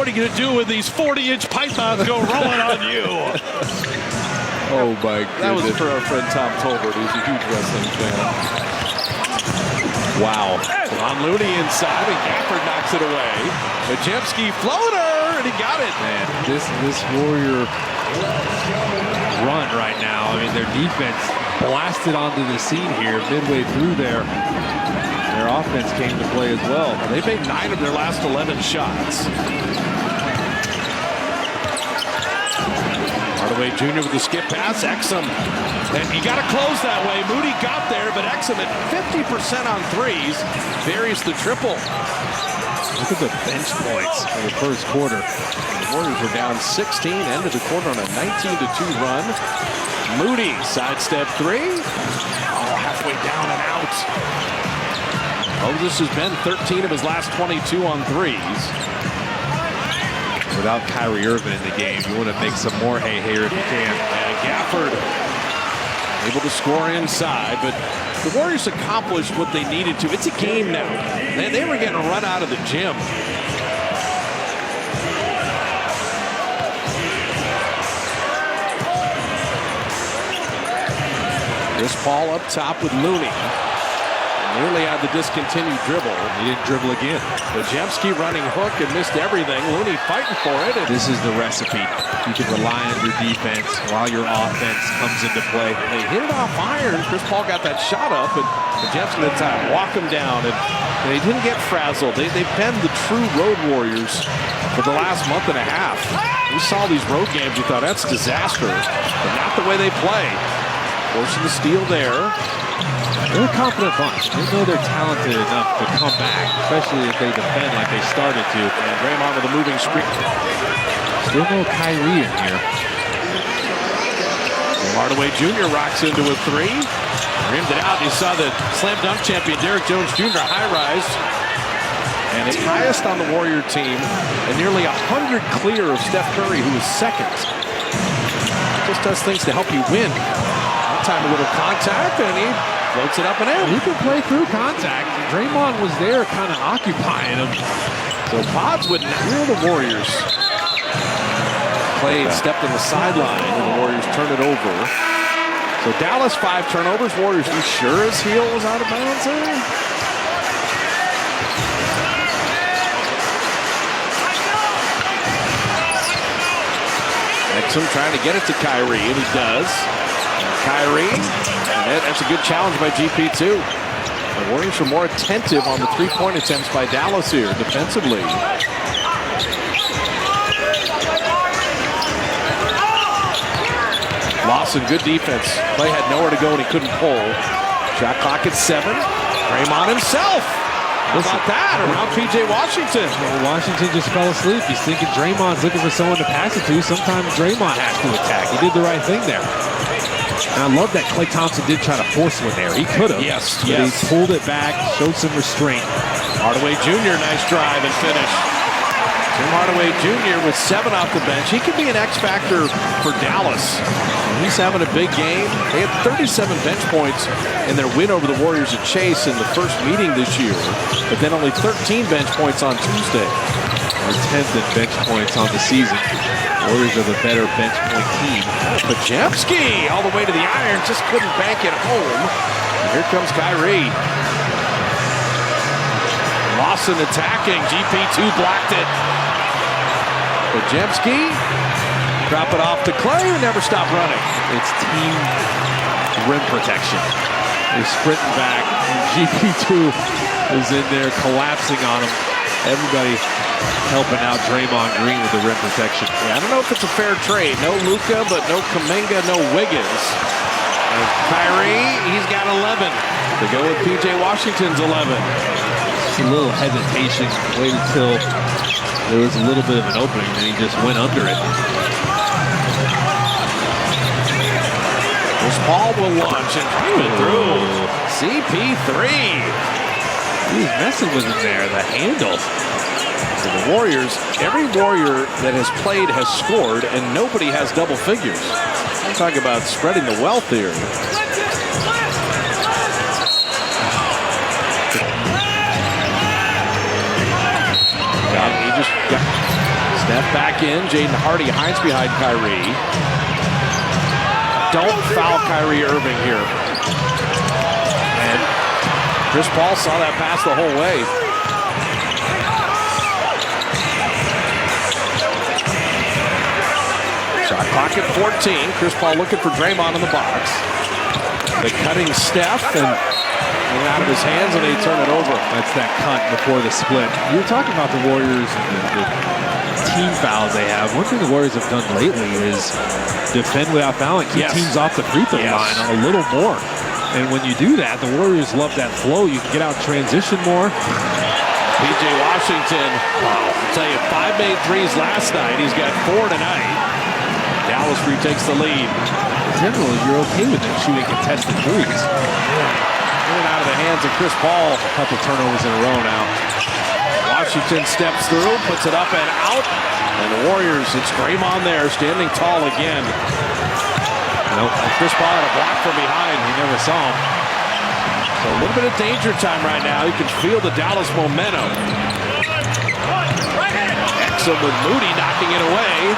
What are you going to do when these 40-inch pythons go rolling on you? Oh, my goodness. That was for our friend Tom Tolbert, who's a huge wrestling fan. Wow. On Looney inside, and Gafford knocks it away. Majewski floater, and he got it. Man, this Warrior run right now, I mean, their defense blasted onto the scene here midway through their offense came to play as well. They've made 9 of their last 11 shots. Hardaway Jr. with the skip pass. Exum. And you got to close that way. Moody got there, but Exum at 50% on threes buries the triple. Look at the bench points for the first quarter. The Warriors were down 16, end of the quarter on a 19-2 run. Moody, sidestep 3. Oh, halfway down and out. Moses has been 13 of his last 22 on threes. Without Kyrie Irving in the game, you want to make some more hay here if you can. And Gafford able to score inside, but the Warriors accomplished what they needed to. It's a game now. They were getting run out of the gym. Chris Paul up top with Looney. Nearly had the discontinued dribble. He didn't dribble again. Majewski running hook and missed everything. Looney fighting for it. This is the recipe. You can rely on your defense while your offense comes into play. They hit it off iron. Chris Paul got that shot up, and Majewski at the time walk him down, and they didn't get frazzled. They've been the true road warriors for the last month and a half. We saw these road games. We thought that's disaster, but not the way they play. Forcing the steal there. They're a confident bunch. They know they're talented enough to come back, especially if they defend like they started to. And Draymond with a moving streak. Still no Kyrie in here. Hardaway Jr. rocks into a 3. Rimmed it out. You saw the slam dunk champion Derrick Jones Jr. high rise. And it's highest on the Warrior team, and nearly 100 clear of Steph Curry, who is second. Just does things to help you win. One time a little contact, and he floats it up and in. He can play through contact. Draymond was there kind of occupying him. So Pods would near the Warriors. Played, stepped on the sideline, and the Warriors turn it over. So Dallas 5 turnovers. Warriors, you sure his heel was out of bounds there? Exum trying to get it to Kyrie, and he does. Kyrie, and that's a good challenge by GP2. The Warriors are more attentive on the three-point attempts by Dallas here defensively. Lawson, good defense. Clay had nowhere to go and he couldn't pull. Shot clock at 7. Draymond himself. How about that? Around P.J. Washington. Well, Washington just fell asleep. He's thinking Draymond's looking for someone to pass it to. Sometimes Draymond has to attack. He did the right thing there. And I love that Klay Thompson did try to force one there. He could have. Yes, but yes. He pulled it back, showed some restraint. Hardaway Jr., nice drive and finish. Tim Hardaway Jr. with 7 off the bench. He could be an X factor for Dallas. He's having a big game. They had 37 bench points in their win over the Warriors at Chase in the first meeting this year, but then only 13 bench points on Tuesday. Or 10th in bench points on the season. Warriors are the better bench point team. Majewski all the way to the iron, just couldn't bank it home. And here comes Kyrie. Lawson attacking. GP2 blocked it. Majewski, drop it off to Clay, who never stopped running. It's team rim protection. They're sprinting back, and GP2 is in there collapsing on him. Everybody helping out Draymond Green with the rim protection. Yeah, I don't know if it's a fair trade. No Luka, but no Kuminga, no Wiggins. And Kyrie, he's got 11. To go with P.J. Washington's 11. Just a little hesitation. Waited till there was a little bit of an opening, and he just went under it. Chris Paul will launch and drive it through. CP3. He was messing with him there, the handle. So the Warriors, every Warrior that has played has scored, and nobody has double figures. I'm talking about spreading the wealth here. He just got Steph back in. Jaden Hardy hides behind Kyrie. Don't foul Kyrie Irving here. And Chris Paul saw that pass the whole way. Shot clock at 14. Chris Paul looking for Draymond in the box. The cutting Steph and out of his hands, and they turn it over. That's that cut before the split. You were talking about the Warriors and the team fouls they have. One thing the Warriors have done lately is defend without fouling, keep teams off the free throw line a little more. And when you do that, the Warriors love that flow. You can get out transition more. P.J. Washington, I'll tell you, 5 made threes last night. He's got 4 tonight. Dallas retakes the lead. Generally, you're okay with them shooting contested threes. In and out of the hands of Chris Paul. A couple turnovers in a row now. Washington steps through, puts it up and out. And the Warriors, it's Draymond there, standing tall again. Nope. Chris Paul had a block from behind. He never saw him. So a little bit of danger time right now. You can feel the Dallas momentum. Exum with Moody knocking it away.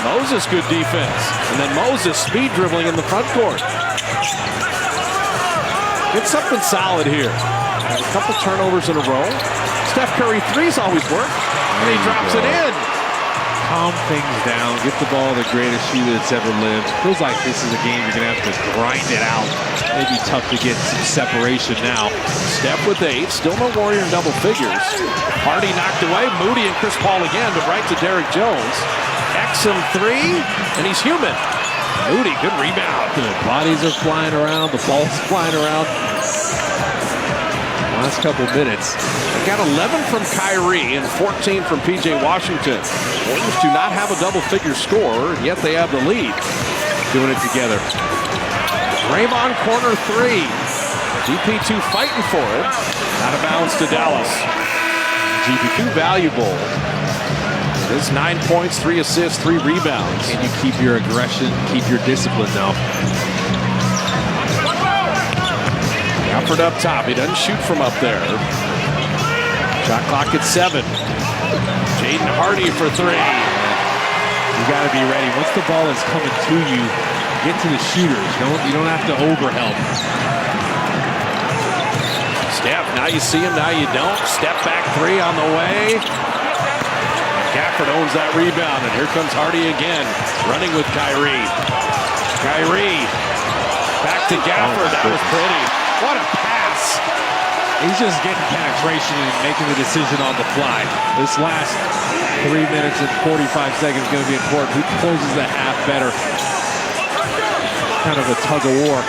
Moses, good defense. And then Moses speed dribbling in the front court. Get something solid here. A couple turnovers in a row. Steph Curry threes always work. And he drops it in. Calm things down. Get the ball to the greatest shooter that's ever lived. Feels like this is a game you're going to have to grind it out. Maybe tough to get some separation now. Steph with 8. Still no Warrior in double figures. Hardy knocked away. Moody and Chris Paul again, but right to Derrick Jones. Exum 3, and he's human. Moody, good rebound. The bodies are flying around. The ball's flying around. Last couple minutes. They got 11 from Kyrie and 14 from P.J. Washington. Warriors do not have a double-figure score, and yet they have the lead. Doing it together. Draymond corner 3. GP2 fighting for it. Out of bounds to Dallas. GP2 valuable. It is 9 points, 3 assists, 3 rebounds. Can you keep your aggression, keep your discipline now? Gafford up top. He doesn't shoot from up there. Shot clock at 7. Jaden Hardy for 3. You got to be ready. Once the ball is coming to you, get to the shooters. You don't have to overhelp. Steph, now you see him, now you don't. Step back 3 on the way. Gafford owns that rebound, and here comes Hardy again, running with Kyrie. Kyrie, back to Gafford. That was pretty. What a pass. He's just getting penetration and making the decision on the fly. This last 3 minutes and 45 seconds is going to be important. Who closes the half better? Kind of a tug of war.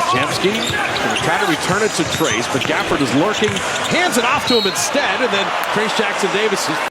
Jamski going to try to return it to Trace, but Gafford is lurking. Hands it off to him instead, and then Trace Jackson Davis is